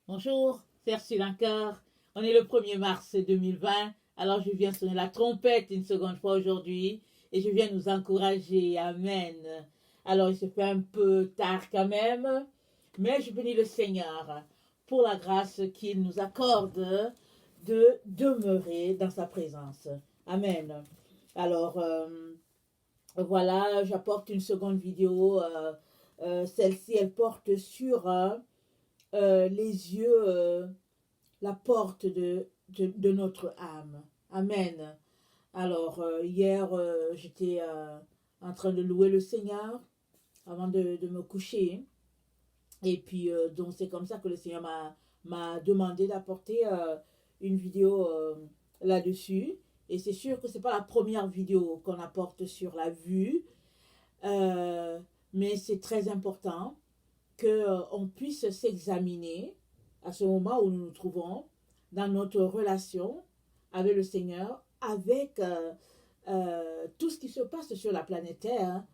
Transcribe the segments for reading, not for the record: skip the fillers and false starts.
Bonjour, c'est Ursule encore. On est le 1er mars 2020. Alors je viens sonner la trompette une seconde fois aujourd'hui et je viens nous encourager. Amen. Alors il se fait un peu tard quand même, mais je bénis le Seigneur pour la grâce qu'il nous accorde de demeurer dans sa présence. Amen. Alors voilà, j'apporte une seconde vidéo. Celle-ci, elle porte sur les yeux, la porte de notre âme. Amen. Alors, hier, j'étais en train de louer le Seigneur avant de me coucher. Et puis, donc, c'est comme ça que le Seigneur m'a demandé d'apporter une vidéo là-dessus. Et c'est sûr que ce n'est pas la première vidéo qu'on apporte sur la vue, euh, mais c'est très important qu'on puisse s'examiner à ce moment où nous nous trouvons dans notre relation avec le Seigneur, avec tout ce qui se passe sur la planète Terre,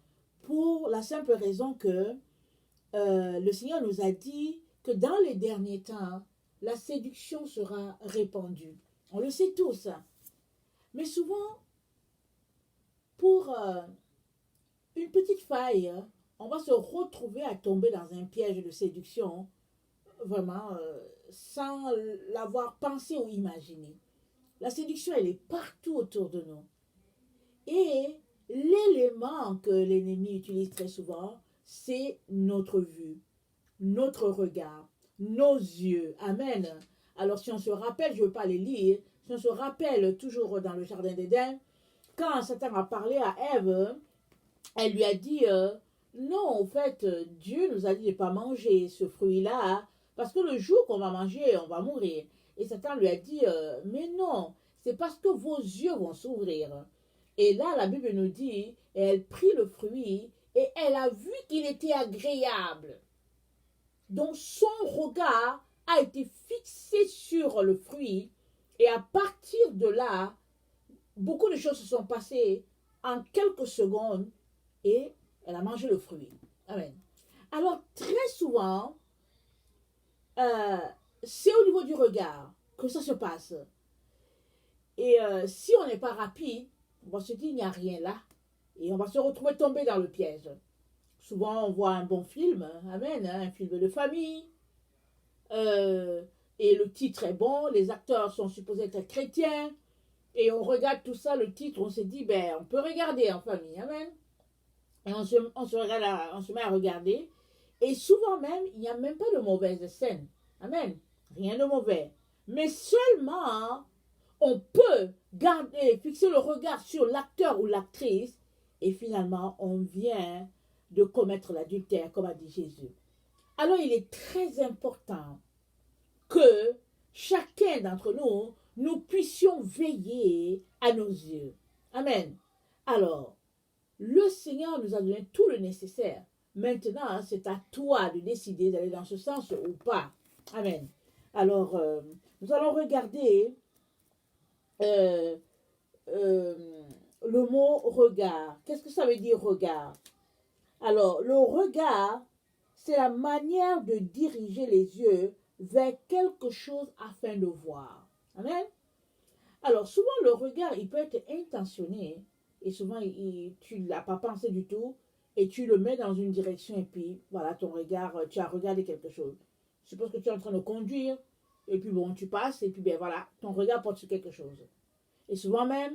pour la simple raison que le Seigneur nous a dit que dans les derniers temps, la séduction sera répandue. On le sait tous. Mais souvent, pour une petite faille, on va se retrouver à tomber dans un piège de séduction, vraiment, sans l'avoir pensé ou imaginé. La séduction, elle est partout autour de nous. Et l'élément que l'ennemi utilise très souvent, c'est notre vue, notre regard, nos yeux. Amen. Alors si on se rappelle, je ne veux pas les lire, si on se rappelle toujours dans le jardin d'Éden, quand Satan a parlé à Ève, elle lui a dit non, en fait, Dieu nous a dit de ne pas manger ce fruit-là, parce que le jour qu'on va manger, on va mourir. Et Satan lui a dit mais non, c'est parce que vos yeux vont s'ouvrir. Et là, la Bible nous dit, elle prit le fruit et elle a vu qu'il était agréable. Donc son regard a été fixé sur le fruit et à partir de là, beaucoup de choses se sont passées en quelques secondes et elle a mangé le fruit. Amen. Alors, très souvent, euh, c'est au niveau du regard que ça se passe. Et si on n'est pas rapide, on va se dire il n'y a rien là. Et on va se retrouver tombé dans le piège. Souvent, on voit un bon film, amen, hein, un film de famille. euh, et le titre est bon, les acteurs sont supposés être chrétiens. Et on regarde tout ça, le titre, on se dit, ben, on peut regarder en famille, amen. Et on se met à regarder. Et souvent même, il n'y a même pas de mauvaise scène. Amen. Rien de mauvais. Mais seulement, on peut garder, fixer le regard sur l'acteur ou l'actrice. Et finalement, on vient de commettre l'adultère, comme a dit Jésus. Alors, il est très important que chacun d'entre nous, nous puissions veiller à nos yeux. Amen. Alors, le Seigneur nous a donné tout le nécessaire. Maintenant, c'est à toi de décider d'aller dans ce sens ou pas. Amen. Alors, nous allons regarder euh, euh, le mot regard. Qu'est-ce que ça veut dire regard? Alors, le regard, c'est la manière de diriger les yeux vers quelque chose afin de voir. Amen. Alors, souvent, le regard, il peut être intentionné et souvent, tu ne l'as pas pensé du tout et tu le mets dans une direction et puis, voilà, ton regard, tu as regardé quelque chose. Je suppose que tu es en train de conduire et puis, bon, tu passes et puis, ben voilà, ton regard porte sur quelque chose. Et souvent même,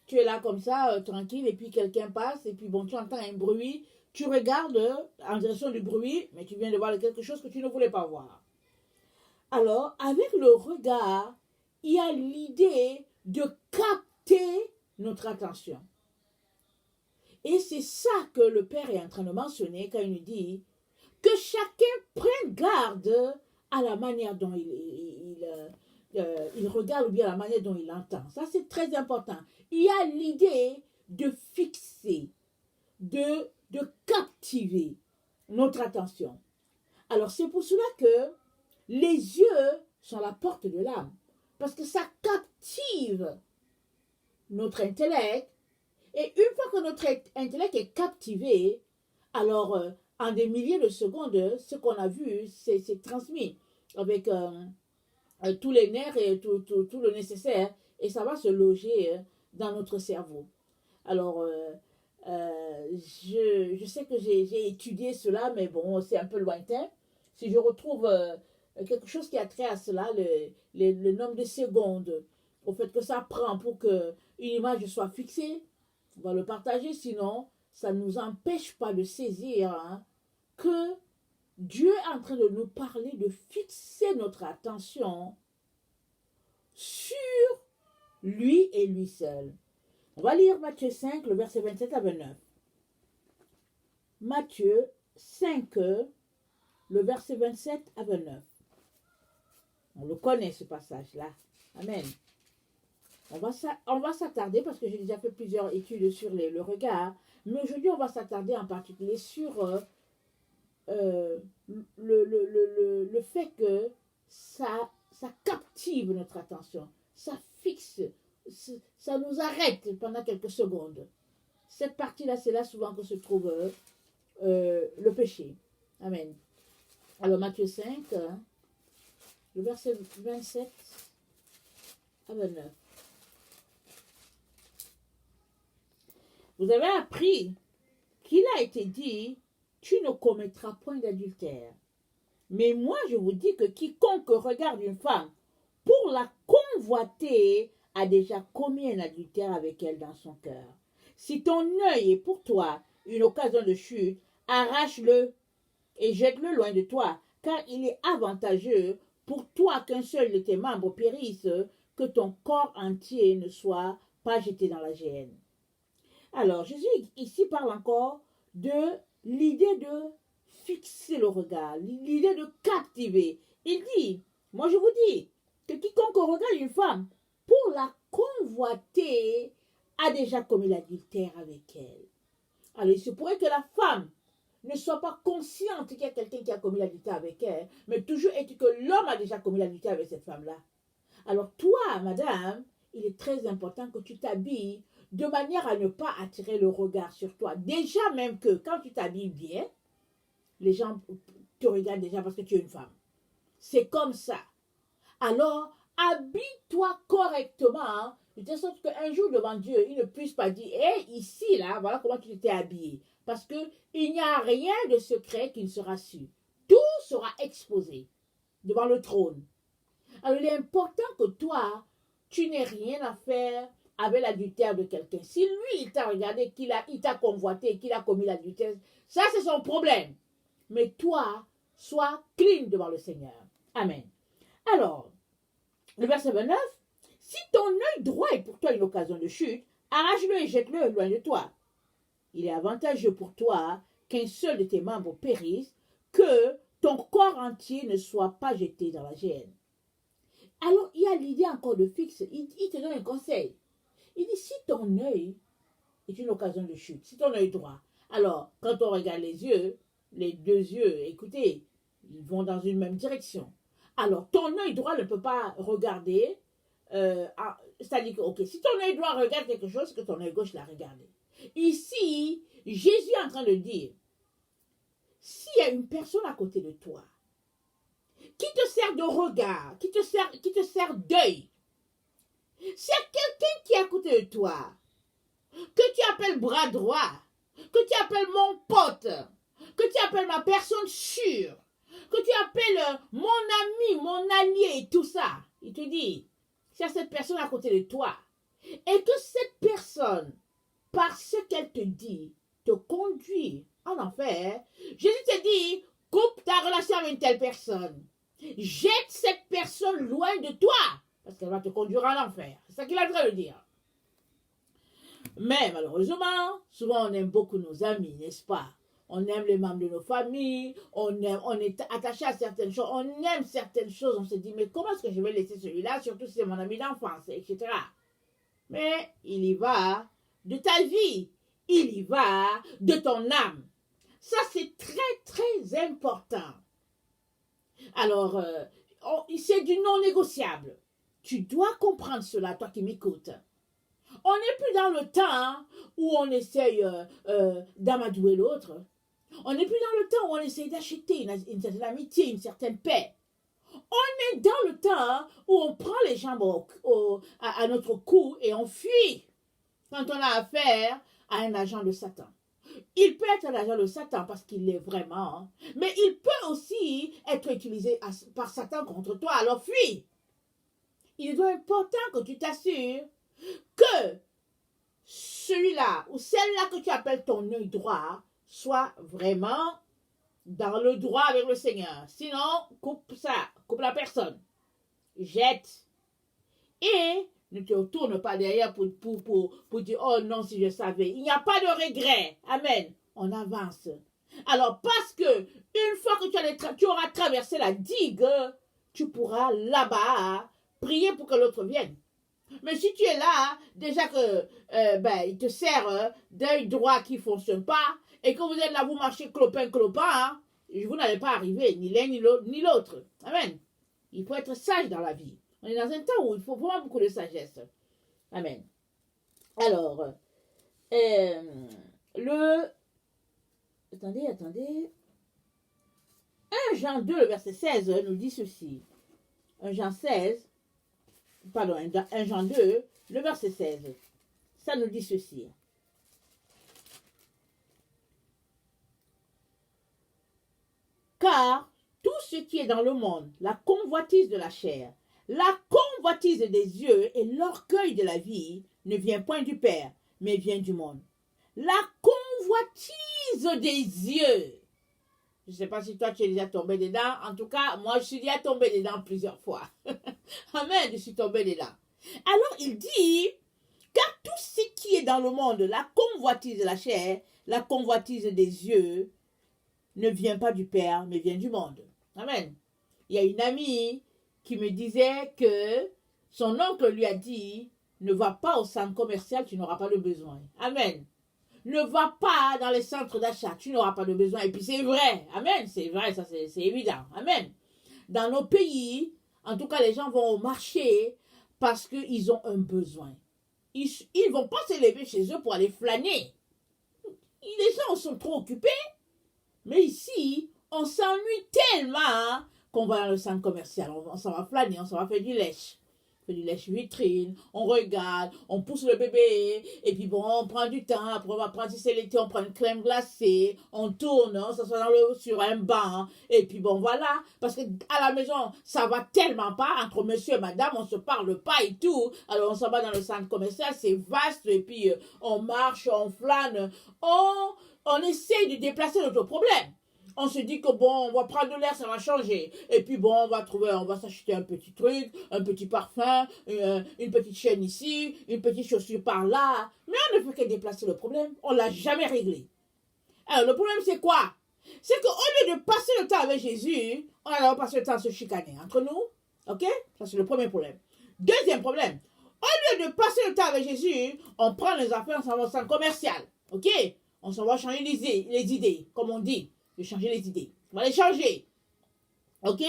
tu es là comme ça, tranquille, et puis quelqu'un passe et puis, bon, tu entends un bruit, tu regardes en direction du bruit, mais tu viens de voir quelque chose que tu ne voulais pas voir. Alors, avec le regard, il y a l'idée de capter notre attention. Et c'est ça que le Père est en train de mentionner quand il nous dit que chacun prenne garde à la manière dont il regarde ou bien à la manière dont il entend. Ça, c'est très important. Il y a l'idée de fixer, de captiver notre attention. Alors, c'est pour cela que les yeux sont la porte de l'âme. Parce que ça captive notre intellect. Et une fois que notre intellect est captivé, alors en des milliers de secondes, ce qu'on a vu, c'est transmis. avec tous les nerfs et tout le nécessaire, et ça va se loger dans notre cerveau. Alors, je sais que j'ai étudié cela, mais bon, c'est un peu lointain. Si je retrouve quelque chose qui a trait à cela, le nombre de secondes, au fait que ça prend pour qu'une image soit fixée, on va le partager, sinon ça ne nous empêche pas de saisir que Dieu est en train de nous parler, de fixer notre attention sur lui et lui seul. On va lire Matthieu 5, le verset 27 à 29. Matthieu 5, le verset 27 à 29. On le connaît ce passage-là. Amen. On va s'attarder, parce que j'ai déjà fait plusieurs études sur le regard, mais aujourd'hui on va s'attarder en particulier sur le fait que ça captive notre attention, ça fixe, ça nous arrête pendant quelques secondes. Cette partie-là, c'est là souvent que se trouve le péché. Amen. Alors Matthieu 5, le verset 27 à 29. Vous avez appris qu'il a été dit, tu ne commettras point d'adultère. Mais moi, je vous dis que quiconque regarde une femme pour la convoiter a déjà commis un adultère avec elle dans son cœur. Si ton œil est pour toi une occasion de chute, arrache-le et jette-le loin de toi, car il est avantageux pour toi qu'un seul de tes membres périsse, que ton corps entier ne soit pas jeté dans la géhenne. Alors, Jésus ici parle encore de l'idée de fixer le regard, l'idée de captiver. Il dit, moi je vous dis, que quiconque regarde une femme pour la convoiter a déjà commis l'adultère avec elle. Alors, il se pourrait que la femme ne soit pas consciente qu'il y a quelqu'un qui a commis l'adultère avec elle, mais toujours est-il que l'homme a déjà commis l'adultère avec cette femme-là. Alors, toi, madame, il est très important que tu t'habilles de manière à ne pas attirer le regard sur toi. Déjà même que quand tu t'habilles bien, les gens te regardent déjà parce que tu es une femme. C'est comme ça. Alors, habille-toi correctement, de telle sorte qu'un jour devant Dieu, il ne puisse pas dire, hé, ici, là, voilà comment tu t'es habillé. Parce qu'il n'y a rien de secret qui ne sera su. Tout sera exposé devant le trône. Alors, il est important que toi, tu n'aies rien à faire avec l'adultère de quelqu'un. Si lui, il t'a regardé, il t'a convoité, qu'il a commis l'adultère, ça, c'est son problème. Mais toi, sois clean devant le Seigneur. Amen. Alors, le verset 29, si ton œil droit est pour toi une occasion de chute, arrache-le et jette-le loin de toi. Il est avantageux pour toi qu'un seul de tes membres périsse, que ton corps entier ne soit pas jeté dans la géhenne. Alors, il y a l'idée encore de fixe. Il te donne un conseil. Il dit, si ton œil est une occasion de chute, si ton œil droit, alors, quand on regarde les yeux, les deux yeux, écoutez, ils vont dans une même direction. Alors, ton œil droit ne peut pas regarder, c'est-à-dire que, ok, si ton œil droit regarde quelque chose, que ton œil gauche l'a regardé. Ici, Jésus est en train de dire, s'il y a une personne à côté de toi, qui te sert de regard, qui te sert d'œil, s'il y a quelqu'un qui est à côté de toi, que tu appelles bras droit, que tu appelles mon pote, que tu appelles ma personne sûre, que tu appelles mon ami, mon allié et tout ça, il te dit, s'il y a cette personne à côté de toi, et que cette personne, par ce qu'elle te dit, te conduit en enfer, Jésus te dit, coupe ta relation avec une telle personne. Jette cette personne loin de toi, parce qu'elle va te conduire en enfer. C'est ça qu'il a de le dire. Mais malheureusement, souvent on aime beaucoup nos amis, n'est-ce pas? On aime les membres de nos familles, on est attaché à certaines choses, on aime certaines choses, on se dit, mais comment est-ce que je vais laisser celui-là, surtout si c'est mon ami d'enfance, etc. Mais il y va de ta vie, il y va de ton âme. Ça, c'est très, très important. Alors, c'est du non négociable. Tu dois comprendre cela, toi qui m'écoutes. On n'est plus dans le temps où on essaye d'amadouer l'autre. On n'est plus dans le temps où on essaye d'acheter une certaine amitié, une certaine paix. On est dans le temps où on prend les jambes à notre cou et on fuit quand on a affaire à un agent de Satan. Il peut être un agent de Satan parce qu'il l'est vraiment, mais il peut aussi être utilisé par Satan contre toi, alors fuis. Il est donc important que tu t'assures que celui-là ou celle-là que tu appelles ton œil droit soit vraiment dans le droit avec le Seigneur. Sinon, coupe ça, coupe la personne, jette et ne te retourne pas derrière pour dire « Oh non, si je savais ». Il n'y a pas de regret. Amen. On avance. Alors, parce que une fois que tu auras traversé la digue, tu pourras là-bas prier pour que l'autre vienne. Mais si tu es là, déjà que il te sert d'œil droit qui ne fonctionne pas, et que vous êtes là, vous marchez clopin, vous n'allez pas arriver, ni l'un ni l'autre. Amen. Il faut être sage dans la vie. On est dans un temps où il faut vraiment beaucoup de sagesse. Amen. Alors, Attendez. 1 Jean 2, le verset 16 nous dit ceci. 1 Jean 2, le verset 16. Ça nous dit ceci. Car tout ce qui est dans le monde, la convoitise de la chair, la convoitise des yeux et l'orgueil de la vie ne vient point du Père, mais vient du monde. La convoitise des yeux. Je ne sais pas si toi tu es déjà tombé dedans. En tout cas, moi je suis déjà tombé dedans plusieurs fois. Amen, je suis tombé dedans. Alors il dit, car tout ce qui est dans le monde, la convoitise de la chair, la convoitise des yeux, ne vient pas du Père, mais vient du monde. Amen. Il y a une amie qui me disait que son oncle lui a dit, ne va pas au centre commercial, tu n'auras pas de besoin. Amen. Ne va pas dans les centres d'achat, tu n'auras pas de besoin. Et puis c'est vrai. Amen. C'est vrai, ça c'est évident. Amen. Dans nos pays, en tout cas, les gens vont au marché parce qu'ils ont un besoin. Ils ne vont pas se lever chez eux pour aller flâner. Les gens sont trop occupés. Mais ici, on s'ennuie tellement qu'on va dans le centre commercial. On s'en va flâner, on s'en va faire du lèche. On fait du lèche vitrine, on regarde, on pousse le bébé, et puis bon, on prend du temps, après on va prendre, si c'est l'été, on prend une crème glacée, on tourne, on s'assoit sur un banc, et puis bon, voilà. Parce que à la maison, ça va tellement pas, entre monsieur et madame, on se parle pas et tout. Alors on s'en va dans le centre commercial, c'est vaste, et puis on marche, on flâne, on essaye de déplacer notre problème. On se dit que bon, on va prendre de l'air, ça va changer. Et puis bon, on va s'acheter un petit truc, un petit parfum, une petite chaîne ici, une petite chaussure par là. Mais on ne fait que déplacer le problème. On ne l'a jamais réglé. Alors le problème c'est quoi? C'est qu'au lieu de passer le temps avec Jésus, on a passé le temps à se chicaner entre nous. Ok? Ça c'est le premier problème. Deuxième problème. Au lieu de passer le temps avec Jésus, on prend les affaires, on s'en va au centre commercial. Ok? On s'en va changer les idées, comme on dit. De changer les idées. On va les changer. Ok?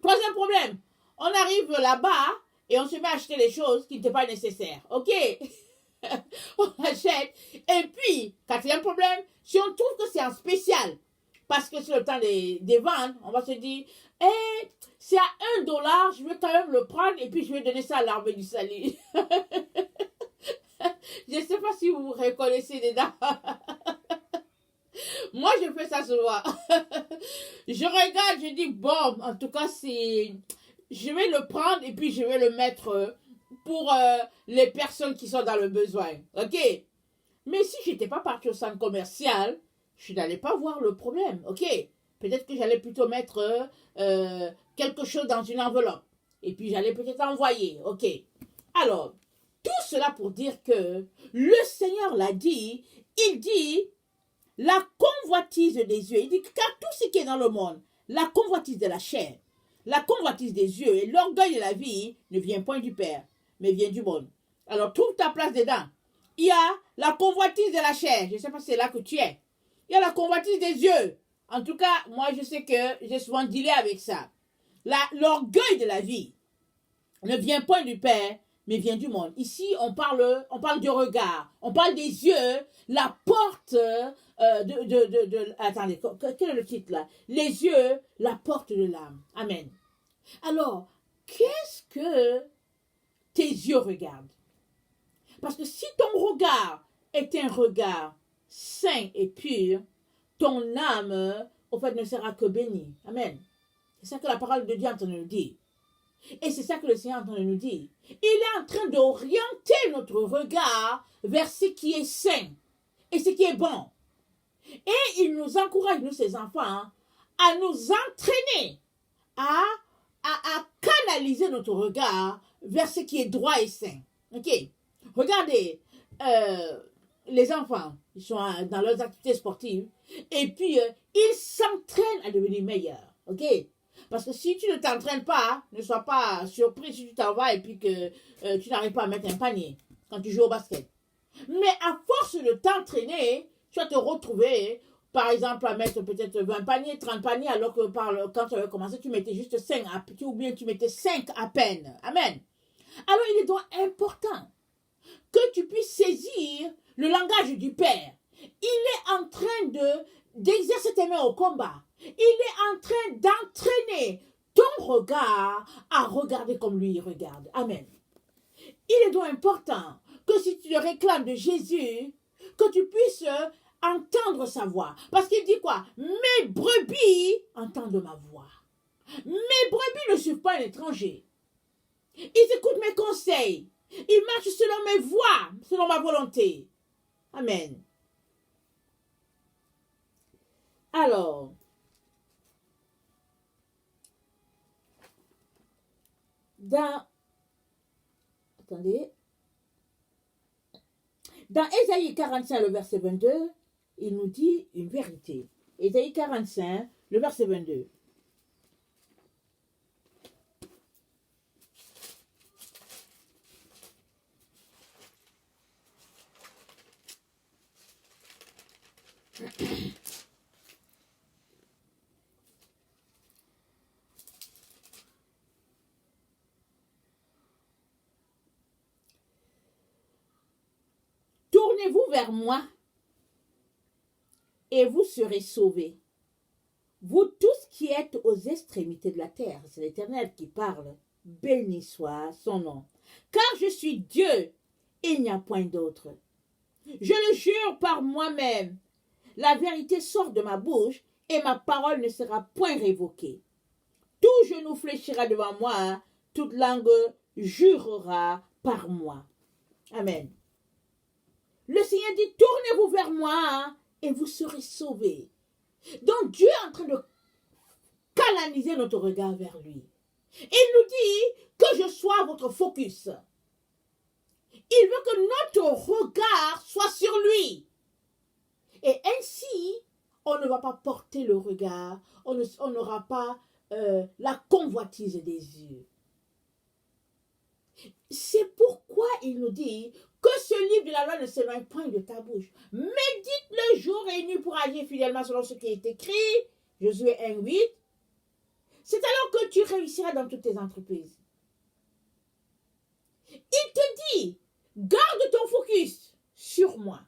Troisième problème. On arrive là-bas et on se met à acheter les choses qui n'étaient pas nécessaires. Ok? On achète. Et puis, quatrième problème, si on trouve que c'est en spécial, parce que c'est le temps des ventes, on va se dire, c'est à $1, je vais quand même le prendre et puis je vais donner ça à l'armée du salut. Je ne sais pas si vous vous reconnaissez dedans. Moi, je fais ça souvent. Je regarde, je dis, bon, en tout cas, je vais le prendre et puis je vais le mettre pour les personnes qui sont dans le besoin. Ok? Mais si je n'étais pas partie au centre commercial, je n'allais pas voir le problème. Ok? Peut-être que j'allais plutôt mettre quelque chose dans une enveloppe. Et puis, j'allais peut-être envoyer. Ok? Alors, tout cela pour dire que le Seigneur l'a dit. Il dit... La convoitise des yeux, il dit car tout ce qui est dans le monde, la convoitise de la chair, la convoitise des yeux et l'orgueil de la vie ne vient point du Père, mais vient du monde. Alors trouve ta place dedans. Il y a la convoitise de la chair, je ne sais pas si c'est là que tu es. Il y a la convoitise des yeux. En tout cas, moi je sais que j'ai souvent dealé avec ça. L'orgueil de la vie ne vient point du Père, mais vient du monde. Ici, on parle du regard, on parle des yeux, la porte attendez, quel est le titre là? Les yeux, la porte de l'âme. Amen. Alors, qu'est-ce que tes yeux regardent? Parce que si ton regard est un regard saint et pur, ton âme, au fait, ne sera que bénie. Amen. C'est ça que la parole de Dieu est en train de nous dire. Et c'est ça que le Seigneur est en train de nous dire. Il est en train d'orienter notre regard vers ce qui est saint et ce qui est bon. Et il nous encourage, nous, ses enfants, à nous entraîner, à canaliser notre regard vers ce qui est droit et saint. Ok? Regardez, les enfants, ils sont dans leurs activités sportives, et puis ils s'entraînent à devenir meilleurs. Ok? Parce que si tu ne t'entraînes pas, ne sois pas surpris si tu t'en vas et puis que tu n'arrives pas à mettre un panier quand tu joues au basket. Mais à force de t'entraîner, tu vas te retrouver, par exemple, à mettre peut-être 20 paniers, 30 paniers, alors que quand tu avais commencé, tu mettais juste 5, ou bien tu mettais 5 à peine. Amen. Alors il est donc important que tu puisses saisir le langage du Père. Il est en train d'exercer tes mains au combat. Il est en train d'entraîner ton regard à regarder comme lui regarde. Amen. Il est donc important que si tu le réclames de Jésus, que tu puisses entendre sa voix. Parce qu'il dit quoi? Mes brebis entendent ma voix. Mes brebis ne suivent pas un étranger. Ils écoutent mes conseils. Ils marchent selon mes voies, selon ma volonté. Amen. Alors, dans Ésaïe 45, le verset 22, il nous dit une vérité. Ésaïe 45, le verset 22. Tournez-vous vers moi et vous serez sauvés. Vous tous qui êtes aux extrémités de la terre, c'est l'Éternel qui parle, béni soit son nom. Car je suis Dieu, il n'y a point d'autre. Je le jure par moi-même, la vérité sort de ma bouche et ma parole ne sera point révoquée. Tout genou fléchira devant moi, toute langue jurera par moi. Amen. Le Seigneur dit, tournez-vous vers moi et vous serez sauvés. Donc Dieu est en train de canaliser notre regard vers lui. Il nous dit que je sois votre focus. Il veut que notre regard soit sur lui. Et ainsi, on ne va pas porter le regard, on n'aura pas la convoitise des yeux. C'est pourquoi il nous dit que ce livre de la loi ne s'éloigne point de ta bouche. Médite-le jour et nuit pour agir fidèlement selon ce qui est écrit. Josué 1:8. C'est alors que tu réussiras dans toutes tes entreprises. Il te dit, garde ton focus sur moi.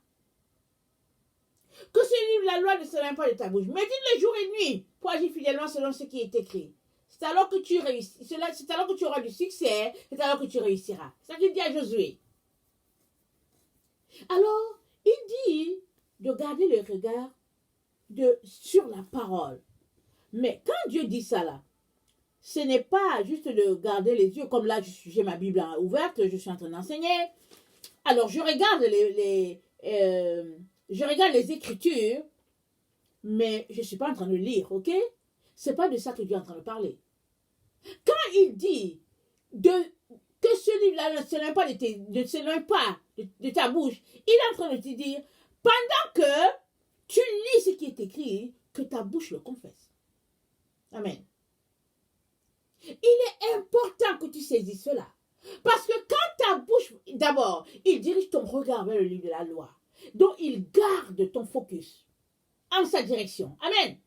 Que ce livre de la loi ne s'éloigne pas de ta bouche. Médite-le jour et nuit pour agir fidèlement selon ce qui est écrit. C'est alors que tu réussis, c'est alors que tu auras du succès, c'est alors que tu réussiras. C'est ça qu'il dit à Josué. Alors, il dit de garder le regard sur la parole. Mais quand Dieu dit ça là, ce n'est pas juste de garder les yeux, comme là j'ai ma Bible ouverte, je suis en train d'enseigner. Alors je regarde je regarde les Écritures, mais je ne suis pas en train de lire, ok? Ce n'est pas de ça que Dieu est en train de parler. Quand il dit que ce livre-là ne s'éloigne pas, de ta bouche, il est en train de te dire, pendant que tu lis ce qui est écrit, que ta bouche le confesse. Amen. Il est important que tu saisisses cela. Parce que quand ta bouche, d'abord, il dirige ton regard vers le livre de la loi. Donc, il garde ton focus en sa direction. Amen.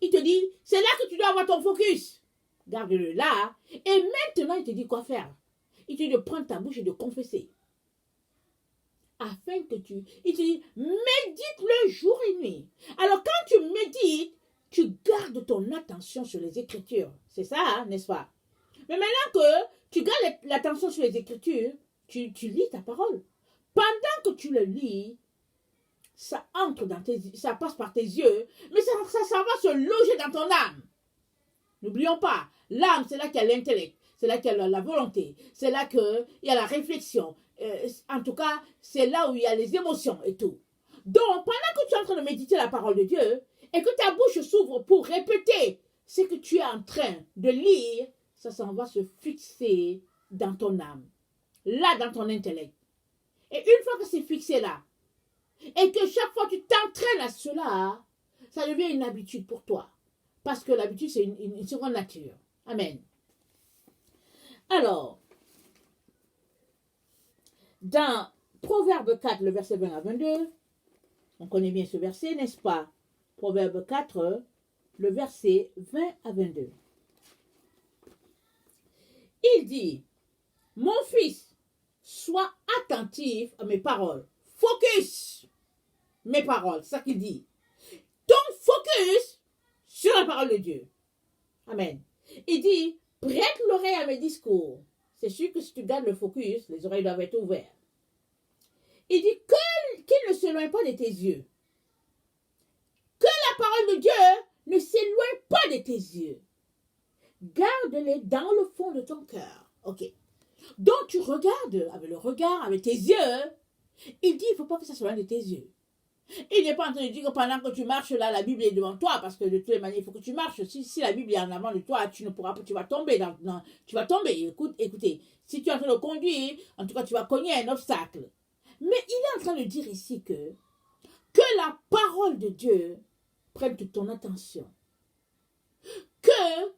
Il te dit, c'est là que tu dois avoir ton focus. Garde-le là. Et maintenant, il te dit quoi faire. Il te dit de prendre ta bouche et de confesser. Afin que il te dit, médite-le jour et nuit. Alors, quand tu médites, tu gardes ton attention sur les Écritures. C'est ça, hein, n'est-ce pas? Mais maintenant que tu gardes l'attention sur les Écritures, tu lis ta parole. Pendant que tu le lis, ça entre dans tes yeux, ça passe par tes yeux, mais ça va se loger dans ton âme. N'oublions pas, l'âme, c'est là qu'il y a l'intellect, c'est là qu'il y a la volonté, c'est là qu'il y a la réflexion. En tout cas, c'est là où il y a les émotions et tout. Donc, pendant que tu es en train de méditer la parole de Dieu et que ta bouche s'ouvre pour répéter ce que tu es en train de lire, ça va se fixer dans ton âme, là dans ton intellect. Et une fois que c'est fixé là, et que chaque fois tu t'entraînes à cela, ça devient une habitude pour toi. Parce que l'habitude, c'est une seconde nature. Amen. Alors, dans Proverbe 4, le verset 20 à 22, on connaît bien ce verset, n'est-ce pas? Proverbe 4, le verset 20 à 22. Il dit, mon fils, sois attentif à mes paroles. Focus mes paroles, c'est ça qu'il dit. Donc, focus sur la parole de Dieu. Amen. Il dit, prête l'oreille à mes discours. C'est sûr que si tu gardes le focus, les oreilles doivent être ouvertes. Il dit qu'il ne s'éloigne pas de tes yeux. Que la parole de Dieu ne s'éloigne pas de tes yeux. Garde-les dans le fond de ton cœur. Ok. Donc tu regardes avec le regard, avec tes yeux. Il dit, il ne faut pas que ça soit loin de tes yeux. Il n'est pas en train de dire que pendant que tu marches là, la Bible est devant toi, parce que de toutes les manières, il faut que tu marches. Si la Bible est en avant de toi, tu ne pourras pas, tu vas tomber. Tu vas tomber. Écoutez, si tu es en train de conduire, en tout cas, tu vas cogner un obstacle. Mais il est en train de dire ici que la parole de Dieu prenne toute ton attention. Que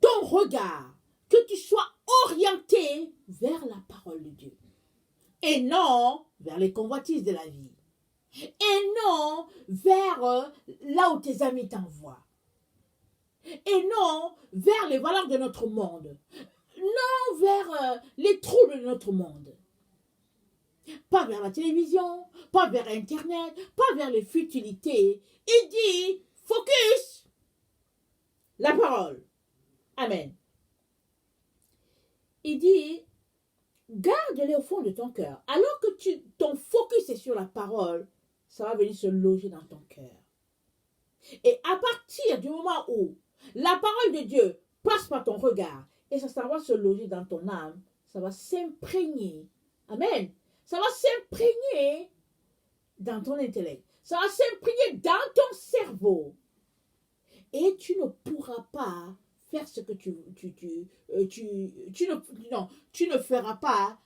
ton regard, que tu sois orienté vers la parole de Dieu. Et non vers les convoitises de la vie. Et non vers là où tes amis t'envoient. Et non vers les valeurs de notre monde. Non vers les troubles de notre monde. Pas vers la télévision, pas vers Internet, pas vers les futilités. Il dit, focus la parole. Amen. Il dit, garde-les au fond de ton cœur. Alors que ton focus est sur la parole, ça va venir se loger dans ton cœur. Et à partir du moment où la parole de Dieu passe par ton regard et ça va se loger dans ton âme, ça va s'imprégner. Amen. Ça va s'imprégner dans ton intellect. Ça va s'imprégner dans ton cerveau. Et tu ne pourras pas faire ce que tu ne feras pas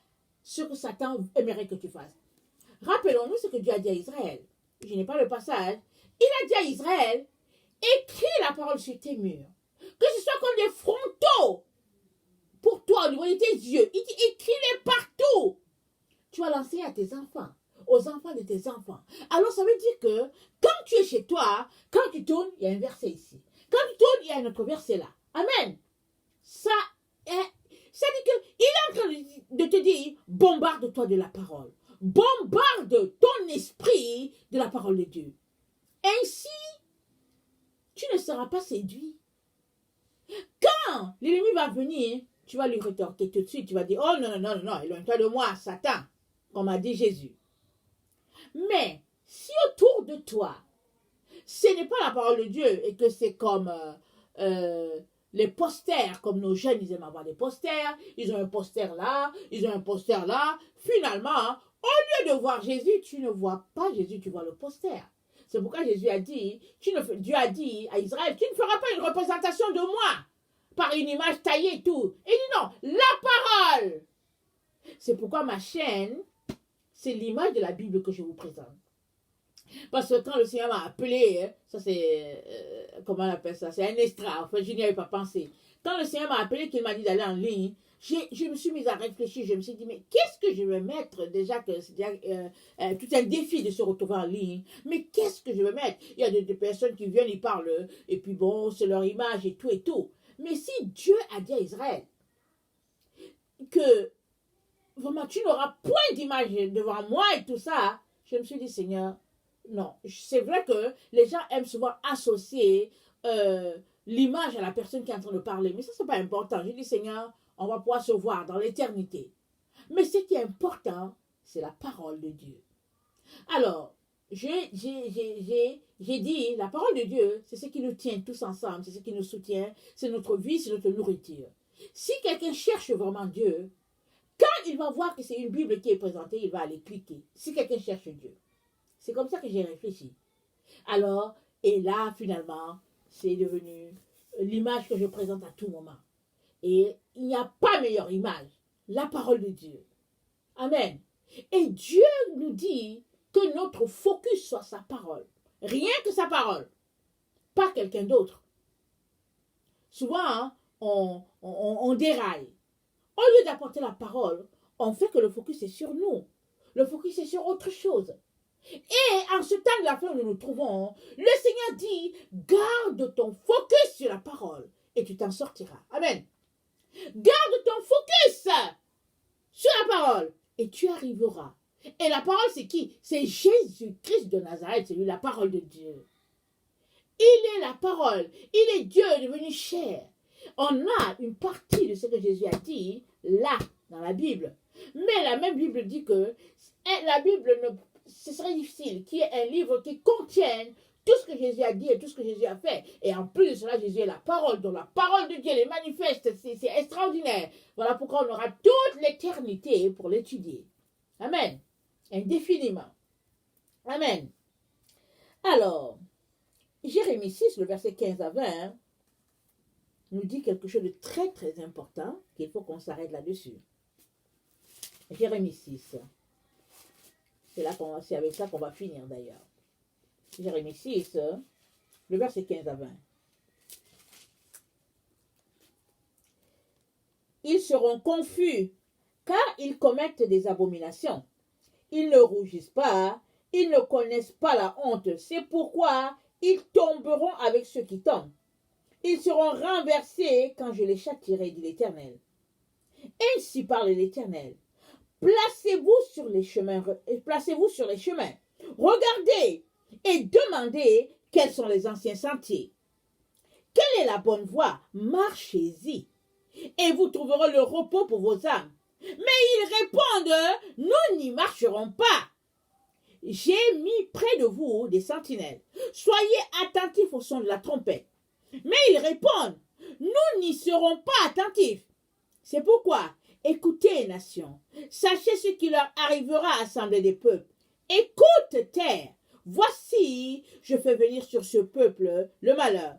ce que Satan aimerait que tu fasses. Rappelons-nous ce que Dieu a dit à Israël. Je n'ai pas le passage. Il a dit à Israël, écris la parole sur tes murs. Que ce soit comme des frontaux pour toi au niveau de tes yeux. Il dit, écris-les partout. Tu vas l'enseigner à tes enfants, aux enfants de tes enfants. Alors ça veut dire que quand tu es chez toi, quand tu tournes, il y a un verset ici. Quand tu tournes, il y a un autre verset là. Amen. Ça dit qu'il est en train de te dire, bombarde-toi de la parole. Bombarde ton esprit de la parole de Dieu. Ainsi, tu ne seras pas séduit. Quand l'ennemi va venir, tu vas lui rétorquer tout de suite. Tu vas dire, oh non, éloigne-toi de moi, Satan, comme a dit Jésus. Mais si autour de toi, ce n'est pas la parole de Dieu et que c'est comme les posters, comme nos jeunes, ils aiment avoir des posters, ils ont un poster là, ils ont un poster là. Finalement, au lieu de voir Jésus, tu ne vois pas Jésus, tu vois le poster. C'est pourquoi Jésus a dit, Dieu a dit à Israël, tu ne feras pas une représentation de moi par une image taillée et tout. Il dit non, la parole. C'est pourquoi ma chaîne, c'est l'image de la Bible que je vous présente. Parce que quand le Seigneur m'a appelé, ça c'est, comment on appelle ça, c'est un extra, enfin je n'y avais pas pensé. Quand le Seigneur m'a appelé, qu'il m'a dit d'aller en ligne, je me suis mise à réfléchir, je me suis dit, mais qu'est-ce que je vais mettre déjà, que c'est déjà tout un défi de se retrouver en ligne, mais qu'est-ce que je vais mettre? Il y a des personnes qui viennent, ils parlent, et puis bon, c'est leur image et tout et tout. Mais si Dieu a dit à Israël que vraiment tu n'auras point d'image devant moi et tout ça, je me suis dit, Seigneur, non, c'est vrai que les gens aiment souvent associer l'image à la personne qui est en train de parler. Mais ça, c'est pas important. Je dis, Seigneur, on va pouvoir se voir dans l'éternité. Mais ce qui est important, c'est la parole de Dieu. Alors, j'ai dit, la parole de Dieu, c'est ce qui nous tient tous ensemble, c'est ce qui nous soutient, c'est notre vie, c'est notre nourriture. Si quelqu'un cherche vraiment Dieu, quand il va voir que c'est une Bible qui est présentée, il va aller cliquer. Si quelqu'un cherche Dieu. C'est comme ça que j'ai réfléchi. Alors, et là, finalement, c'est devenu l'image que je présente à tout moment. Et il n'y a pas meilleure image. La parole de Dieu. Amen. Et Dieu nous dit que notre focus soit sa parole. Rien que sa parole. Pas quelqu'un d'autre. Souvent, hein, on déraille. Au lieu d'apporter la parole, on fait que le focus est sur nous. Le focus est sur autre chose. Et en ce temps de la fin où nous nous trouvons, le Seigneur dit, garde ton focus sur la parole et tu t'en sortiras. Amen. Garde ton focus sur la parole et tu arriveras. Et la parole, c'est qui? C'est Jésus-Christ de Nazareth, c'est lui la parole de Dieu. Il est la parole, il est Dieu devenu chair. On a une partie de ce que Jésus a dit là, dans la Bible. Mais la même Bible dit que la Bible, ce serait difficile qu'il y ait un livre qui contienne tout ce que Jésus a dit et tout ce que Jésus a fait. Et en plus de cela, Jésus est la parole. Donc la parole de Dieu les manifeste. C'est extraordinaire. Voilà pourquoi on aura toute l'éternité pour l'étudier. Amen. Indéfiniment. Amen. Alors, Jérémie 6, le verset 15 à 20, nous dit quelque chose de très très important qu'il faut qu'on s'arrête là-dessus. Jérémie 6. C'est avec ça qu'on va finir d'ailleurs. Jérémie 6, le verset 15 à 20. Ils seront confus, car ils commettent des abominations. Ils ne rougissent pas, ils ne connaissent pas la honte. C'est pourquoi ils tomberont avec ceux qui tombent. Ils seront renversés quand je les châtierai, dit l'Éternel. Ainsi parle l'Éternel. Placez-vous sur les chemins. Regardez et demandez quels sont les anciens sentiers. Quelle est la bonne voie? Marchez-y. Et vous trouverez le repos pour vos âmes. Mais ils répondent, nous n'y marcherons pas. J'ai mis près de vous des sentinelles. Soyez attentifs au son de la trompette. Mais ils répondent, nous n'y serons pas attentifs. C'est pourquoi, écoutez, nations, sachez ce qui leur arrivera, assemblée des peuples. Écoute, terre, voici, je fais venir sur ce peuple le malheur,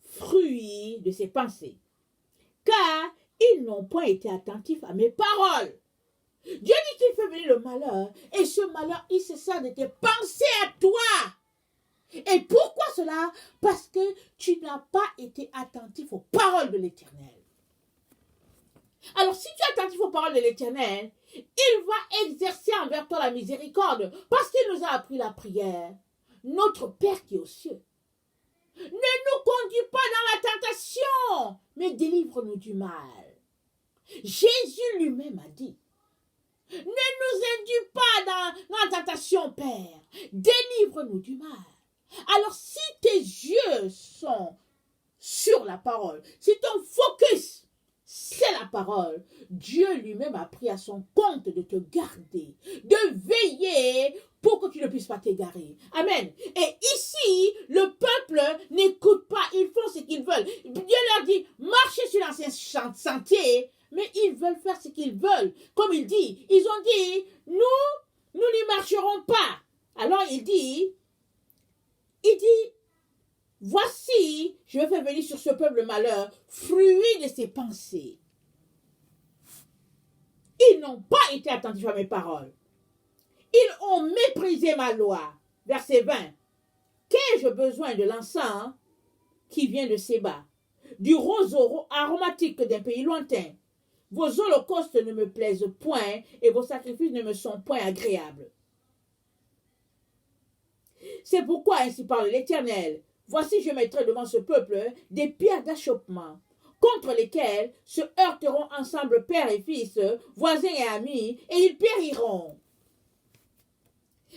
fruit de ses pensées. Car ils n'ont point été attentifs à mes paroles. Dieu dit qu'il fait venir le malheur, et ce malheur, il se sert de tes pensées à toi. Et pourquoi cela? Parce que tu n'as pas été attentif aux paroles de l'Éternel. Alors, si tu es attentif aux paroles de l'Éternel, il va exercer envers toi la miséricorde, parce qu'il nous a appris la prière. Notre Père qui est aux cieux, ne nous conduis pas dans la tentation, mais délivre-nous du mal. Jésus lui-même a dit, ne nous induis pas dans la tentation, Père, délivre-nous du mal. Alors, si tes yeux sont sur la parole, si ton focus, c'est la parole, Dieu lui-même a pris à son compte de te garder, de veiller pour que tu ne puisses pas t'égarer. Amen. Et ici, le peuple n'écoute pas, ils font ce qu'ils veulent. Dieu leur dit, marchez sur l'ancien sentier, mais ils veulent faire ce qu'ils veulent. Comme il dit, ils ont dit, nous n'y marcherons pas. Alors il dit, voici, je vais faire venir sur ce peuple malheur, fruit de ses pensées. Ils n'ont pas été attentifs à mes paroles. Ils ont méprisé ma loi. Verset 20. Qu'ai-je besoin de l'encens qui vient de Séba, du roseau aromatique d'un pays lointain? Vos holocaustes ne me plaisent point et vos sacrifices ne me sont point agréables. C'est pourquoi ainsi parle l'Éternel. Voici, je mettrai devant ce peuple des pierres d'achoppement, contre lesquelles se heurteront ensemble père et fils, voisins et amis, et ils périront.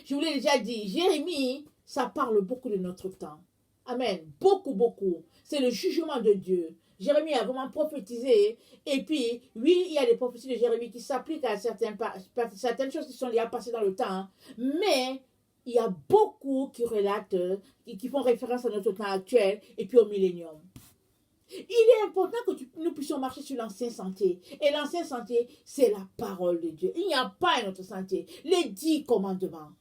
Je vous l'ai déjà dit, Jérémie, ça parle beaucoup de notre temps. Amen. Beaucoup, beaucoup. c'est le jugement de Dieu. Jérémie a vraiment prophétisé. Et puis, oui, il y a des prophéties de Jérémie qui s'appliquent à certaines choses qui sont liées à passer dans le temps. Mais il y a beaucoup qui relatent, qui font référence à notre temps actuel et puis au millénium. Il est important que nous puissions marcher sur l'ancien sentier. Et l'ancien sentier, c'est la parole de Dieu. Il n'y a pas un autre sentier. Les 10 commandements.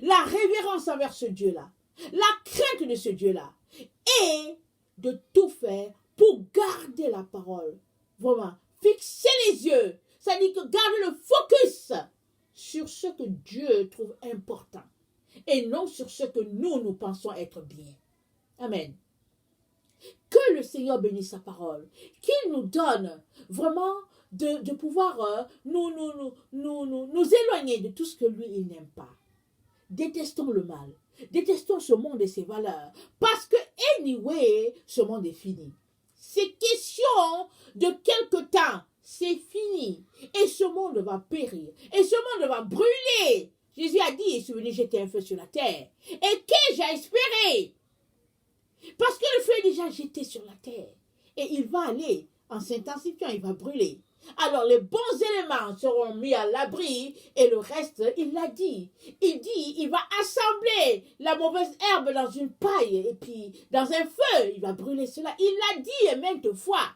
La révérence envers ce Dieu-là. La crainte de ce Dieu-là. Et de tout faire pour garder la parole. Vraiment, fixer les yeux. Ça dit que garder le focus sur ce que Dieu trouve important. Et non sur ce que nous pensons être bien. Amen. Que le Seigneur bénisse sa parole. Qu'il nous donne vraiment de pouvoir nous éloigner de tout ce que lui, il n'aime pas. Détestons le mal. Détestons ce monde et ses valeurs. Parce que, anyway, ce monde est fini. C'est question de quelque temps. C'est fini. Et ce monde va périr. Et ce monde va brûler. Jésus a dit, je suis venu jeter un feu sur la terre. Et qu'ai-je à espérer? Parce que le feu est déjà jeté sur la terre. Et il va aller, en s'intensifiant, il va brûler. Alors les bons éléments seront mis à l'abri et le reste, il l'a dit. Il dit, il va assembler la mauvaise herbe dans une paille et puis dans un feu, il va brûler cela. Il l'a dit maintes fois.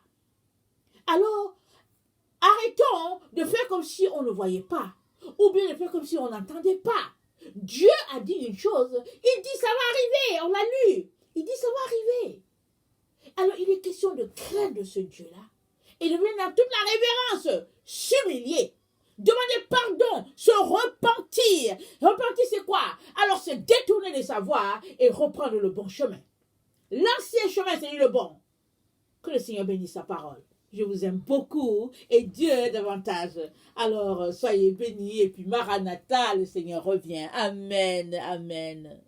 Alors, arrêtons de faire comme si on ne voyait pas. Ou bien de faire comme si on n'entendait pas. Dieu a dit une chose, il dit ça va arriver, on l'a lu. Il dit ça va arriver. Alors il est question de craindre ce Dieu-là. Et de venir dans toute la révérence, s'humilier, demander pardon, se repentir. Repentir c'est quoi? Alors se détourner de sa voie et reprendre le bon chemin. L'ancien chemin c'est le bon. Que le Seigneur bénisse sa parole. Je vous aime beaucoup et Dieu davantage. Alors soyez bénis et puis Maranatha, le Seigneur revient. Amen, amen.